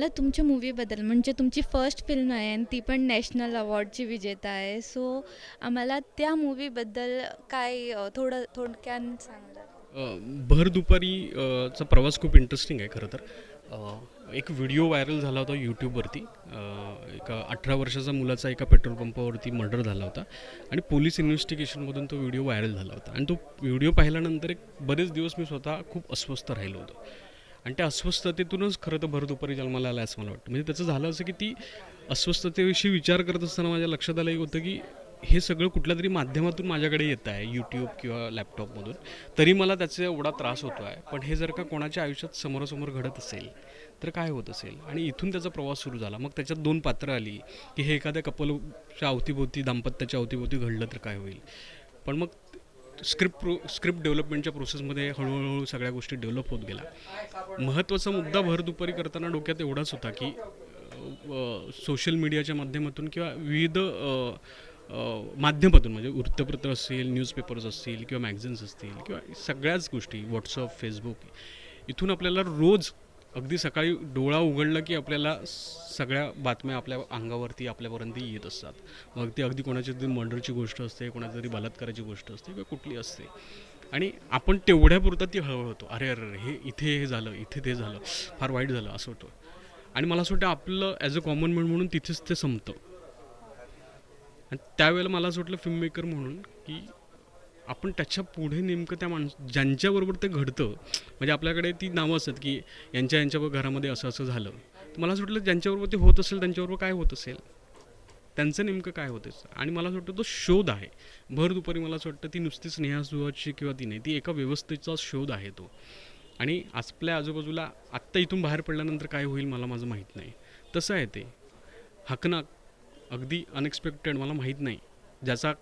मला तुमच्या मूव्हीबद्दल म्हणजे तुमची फर्स्ट फिल्म आहे आणि ती पण नॅशनल अवॉर्डची विजेता आहे. सो आम्हाला त्या मूव्हीबद्दल काय थोडं थोडक्यात सांगा. भर दुपारी चा प्रवास खूप इंटरेस्टिंग आहे खरं तर. एक व्हिडिओ व्हायरल झाला होता यूट्यूबवरती. एका 18 वर्षाचा मुलाचा एका पेट्रोल पंपावरती मर्डर झाला होता आणि पोलीस इन्व्हेस्टिगेशनमधून तो व्हिडिओ व्हायरल झाला होता आणि तो व्हिडिओ पाहिल्यानंतर एक बरेच दिवस मी स्वतः खूप अस्वस्थ राहिलो होतो आणि त्या अस्वस्थतेतूनच खरं तर भर दुपारी जन्माला आला असं मला वाटतं. म्हणजे त्याचं झालं असं की ती अस्वस्थतेविषयी विचार करत असताना माझ्या लक्षात आलं एक होतं की हे सगळं कुठल्या तरी माध्यमातून माझ्याकडे येत आहे, यूट्यूब किंवा लॅपटॉपमधून, तरी मला त्याचा एवढा त्रास होतो आहे. पण हे जर का कोणाच्या आयुष्यात समोरासमोर घडत असेल तर काय होत असेल. आणि इथून त्याचा प्रवास सुरू झाला. मग त्याच्यात दोन पात्र आली की हे एखाद्या कपलच्या अवतीभोवती, दाम्पत्याच्या अवतीभोवती घडलं तर काय होईल. पण मग स्क्रिप्ट डेव्हलपमेंटच्या प्रोसेसमध्ये हळूहळू सगळ्या गोष्टी डेव्हलप होत गेल्या. महत्त्वाचा मुद्दा भर दुपारी करताना डोक्यात एवढाच होता की सोशल मीडियाच्या माध्यमातून किंवा विविध माध्यमातून म्हणजे वृत्तपत्र असेल, न्यूजपेपर्स असतील किंवा मॅगझिन्स असतील किंवा सगळ्याच गोष्टी, व्हॉट्सअप, फेसबुक, इथून आपल्याला रोज अगदी सकाळी डोळा उघडला की आपल्याला सगळ्या बातम्या आपल्या अंगावरती आपल्यापर्यंत येत असतात. मग ती अगदी कोणाची तरी मर्डरची गोष्ट असते, कोणाची तरी बलात्काराची गोष्ट असते किंवा कुठली असते. आणि आपण तेवढ्यापुरता ती हळहळ होतो, अरे अरे हे इथे हे झालं, इथे ते झालं, फार वाईट झालं असं होतं. आणि मला असं वाटतं आपलं ॲज अ कॉमन मॅन म्हणून तिथेच ते संपतं. आणि त्यावेळेला मला असं वाटलं फिल्म मेकर म्हणून की आपण त्याच्या पुढे नेमकं त्या ज्यांच्याबरोबर ते घडतं, म्हणजे आपल्याकडे ती नावं असतात की यांच्या घरामध्ये असं असं झालं. तर मला असं वाटलं ज्यांच्याबरोबर ते होत असेल त्यांच्याबरोबर काय होत असेल, त्यांचं नेमकं काय होतं. आणि मला असं वाटतं तो शोध आहे भर दुपारी. मला असं वाटतं ती नुसतीच नेहा सुहासची किंवा ती नाही, ती एका व्यवस्थेचा शोध आहे तो. आणि आपल्या आजूबाजूला आत्ता इथून बाहेर पडल्यानंतर काय होईल मला माझं माहीत नाही. तसं आहे ते हकनाक, अगदी अनएक्सपेक्टेड, मला माहीत नाही, ज्याचा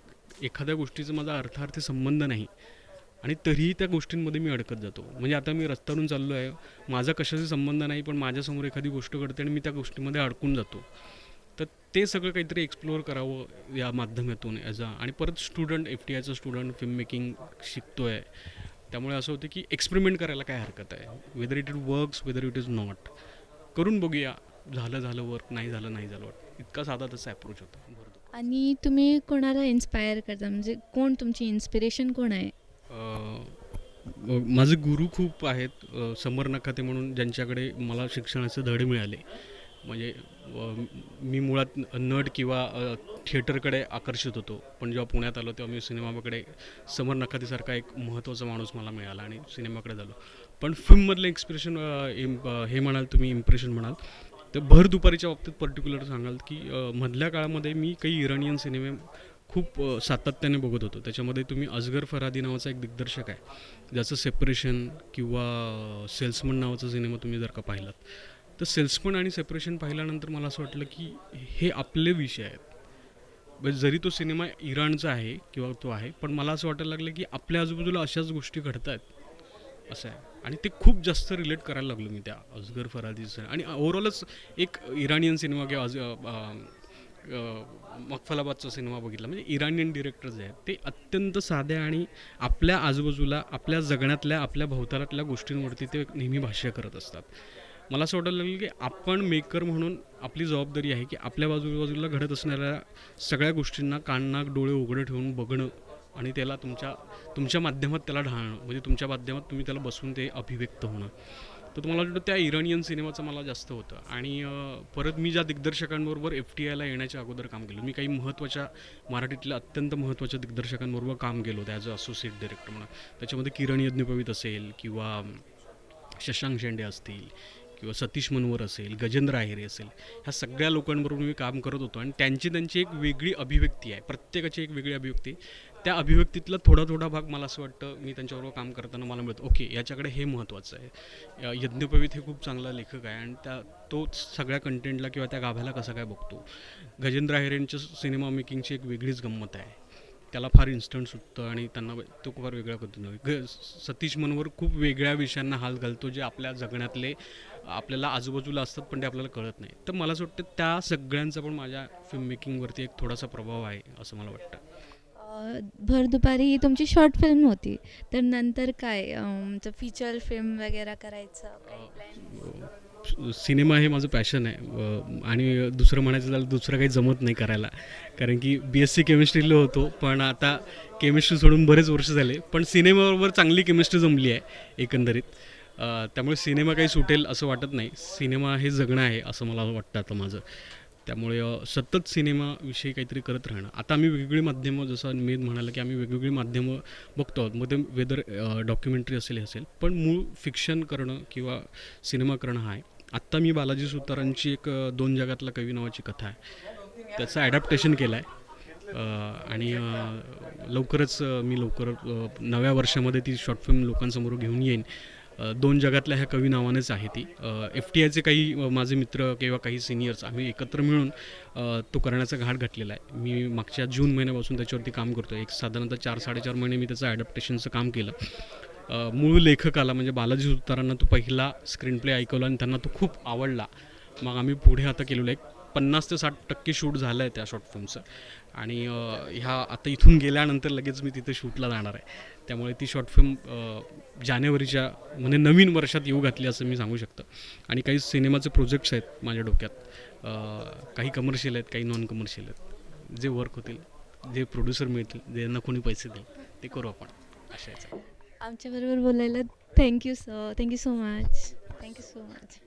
एखाद्या गोष्टीचा माझा अर्थार्थी संबंध नाही आणि तरीही त्या गोष्टींमध्ये मी अडकत जातो. म्हणजे आता मी रस्त्यावरून चाललो आहे, माझा कशाशी संबंध नाही, पण माझ्यासमोर एखादी गोष्ट घडते आणि मी त्या गोष्टीमध्ये अडकून जातो. तर ते सगळं काहीतरी एक्सप्लोअर करावं या माध्यमातून ॲज अ. आणि परत स्टुडंट, FTIचा स्टुडंट, फिल्म मेकिंग शिकतो आहे. त्यामुळे असं होतं की एक्सपेरिमेंट करायला काय हरकत आहे. Whether it works, whether it is not, करून बघूया. झालं वर्क, नाही झालं नाही झालं. इतका साधा तसा अप्रोच होता. आणि तुम्ही कोणाला इन्स्पायर करता, म्हणजे कोण तुमची इन्स्पिरेशन कोण आहे? माझे गुरु खूप आहेत. समर नखाते म्हणून, ज्यांच्याकडे मला शिक्षणाचे धडे मिळाले. म्हणजे मी मुळात नट किंवा थिएटरकडे आकर्षित होतो, पण जेव्हा पुण्यात आलो तेव्हा मी सिनेमाकडे समर नखातेसारखा एक महत्त्वाचा माणूस मला मिळाला आणि सिनेमाकडे झालो. पण फिल्ममधलं एक्सप्रेशन हे म्हणाल तुम्ही, इम्प्रेशन म्हणाल तर भर दुपारीच्या बाबतीत पर्टिक्युलर सांगाल की मधल्या काळामध्ये मी काही इराणियन सिनेमे खूप सातत्याने बघत होतो. त्याच्यामध्ये तुम्ही असगर फरादी नावाचा एक दिग्दर्शक आहे, ज्याचं सेपरेशन किंवा सेल्समन नावाचा सिनेमा तुम्ही जर का पाहिलात, तर सेल्समन आणि सेपरेशन पाहिल्यानंतर मला असं वाटलं की हे आपले विषय आहेत. जरी तो सिनेमा इराणचा आहे किंवा तो आहे, पण मला असं वाटायला लागलं की आपल्या आजूबाजूला अशाच गोष्टी घडत आहेत असं आहे. आणि ते खूप जास्त रिलेट करायला लागलो मी त्या असगर फरादीचं. आणि ओव्हरऑलच एक इराणियन सिनेमा किंवा मखफलाबादचा सिनेमा बघितला. म्हणजे इराणियन डिरेक्टर्स आहेत ते अत्यंत साध्या आणि आपल्या आजूबाजूला, आपल्या जगण्यातल्या, आपल्या भोवतालातल्या गोष्टींवरती ते नेहमी भाष्य करत असतात. मला असं वाटायला लागलं की आपण मेकर म्हणून आपली जबाबदारी आहे की आपल्या बाजूबाजूला घडत असणाऱ्या सगळ्या गोष्टींना कान नाक डोळे उघडे ठेवून बघणं आणि त्याला तुमच्या माध्यमात त्याला ढाळणं, म्हणजे तुमच्या माध्यमात तुम्ही त्याला बसून ते अभिव्यक्त होणं. तर तुम्हाला वाटतं त्या इराणियन सिनेमाचं मला जास्त होतं. आणि परत मी ज्या दिग्दर्शकांबरोबर FTIला येण्याच्या अगोदर काम केलं, मी काही महत्त्वाच्या मराठीतल्या अत्यंत महत्त्वाच्या दिग्दर्शकांबरोबर काम केलं होतं ॲज अ असोसिएट डिरेक्टर म्हणून. त्याच्यामध्ये किरण यज्ञपवित असेल किंवा शशांक शेंडे असतील किंवा सतीश मनवर असेल, गजेंद्र आहेरे असेल, ह्या सगळ्या लोकांबरोबर मी काम करत होतो. आणि त्यांची एक वेगळी अभिव्यक्ती आहे, प्रत्येकाची एक वेगळी अभिव्यक्ती. त्या अभिव्यक्तीतला थोडा भाग मला असं वाटतं मी त्यांच्याबरोबर काम करताना मला मिळतं, ओके याच्याकडे हे महत्त्वाचं आहे. यज्ञपवित हे खूप चांगला लेखक आहे आणि तो सगळ्या कंटेंटला किंवा त्या गाभ्याला कसं काय बघतो. गजेंद्र आहेरेंच्या सिनेमा मेकिंगची एक वेगळीच गंमत आहे, त्याला फार इन्स्टंट सुटतं आणि त्यांना तो फार वेगळ्या पद्धतीनं. सतीश मनवर खूप वेगळ्या विषयांना हात घालतो, जे आपल्या जगण्यातले आपल्याला आजूबाजूला असतात पण ते आपल्याला कळत नाही. तर मला असं वाटतं त्या सगळ्यांचा पण माझ्या फिल्म मेकिंगवरती एक थोडासा प्रभाव आहे असं मला वाटतं. भर दुपारी ही तुमची शॉर्ट फिल्म होती, तर नंतर काय फीचर फिल्म वगैरे करायचं काही प्लॅन? सिनेमा हे माझं पॅशन आहे आणि दुसरं म्हणायचं झालं दुसरं काही जमत नाही करायला, कारण की BSc केमिस्ट्रीला होतो, पण आता केमिस्ट्री सोडून बरेच वर्ष झाले, पण सिनेमाबरोबर चांगली केमिस्ट्री जमली आहे एकंदरीत. त्यामुळे सिनेमा काही सुटेल असं वाटत नाही. सिनेमा हे जगणं आहे असं मला वाटतं आता माझं. त्यामुळे सतत सिनेमाविषयी काहीतरी करत राहणं. आता आम्ही वेगवेगळी माध्यमं, जसं मी म्हणालं की आम्ही वेगवेगळी माध्यमं बघतो आहोत, मग ते वेदर डॉक्युमेंटरी असेल हे असेल, पण मूळ फिक्शन करणं किंवा सिनेमा करणं हा आहे. आत्ता मी बालाजी सुतारांची एक 2 जगातला कवी नावाची कथा आहे, त्याचं ॲडॅप्टेशन केलं आहे. आणि लवकरच मी नव्या वर्षामध्ये ती शॉर्ट फिल्म लोकांसमोर घेऊन येईन. 2 जगातल्या ह्या कवी नावानेच आहे ती. FTIचे काही माझे मित्र किंवा काही सिनियर्स आम्ही एकत्र मिळून तो करण्याचा घाट घातलेला आहे. मी मागच्या जून महिन्यापासून त्याच्यावरती काम करतो आहे. एक साधारणतः 4-4.5 महिने मी त्याचं ॲडॅप्टेशनचं काम केलं. मूळ लेखकाला म्हणजे बालाजी सुतारांना तो पहिला स्क्रीन प्ले ऐकवला आणि त्यांना तो खूप आवडला. मग आम्ही पुढे आता केलेलं आहे. 50 ते 60% शूट झालं आहे त्या शॉर्ट फिल्मचं, आणि ह्या आता इथून गेल्यानंतर लगेच मी तिथे शूटला जाणार आहे. त्यामुळे ती शॉर्ट फिल्म जानेवारीच्या म्हणजे नवीन वर्षात येऊ घातली असं मी सांगू शकतो. आणि काही सिनेमाचे प्रोजेक्ट्स आहेत माझ्या डोक्यात, काही कमर्शियल आहेत, काही नॉन कमर्शियल आहेत. जे वर्क होतील, जे प्रोड्युसर मिळतील, ज्यांना कोणी पैसे देईल ते करू आपण अशा याचं. आमच्याबरोबर बोलायला thank you sir, thank you so much, thank you so much.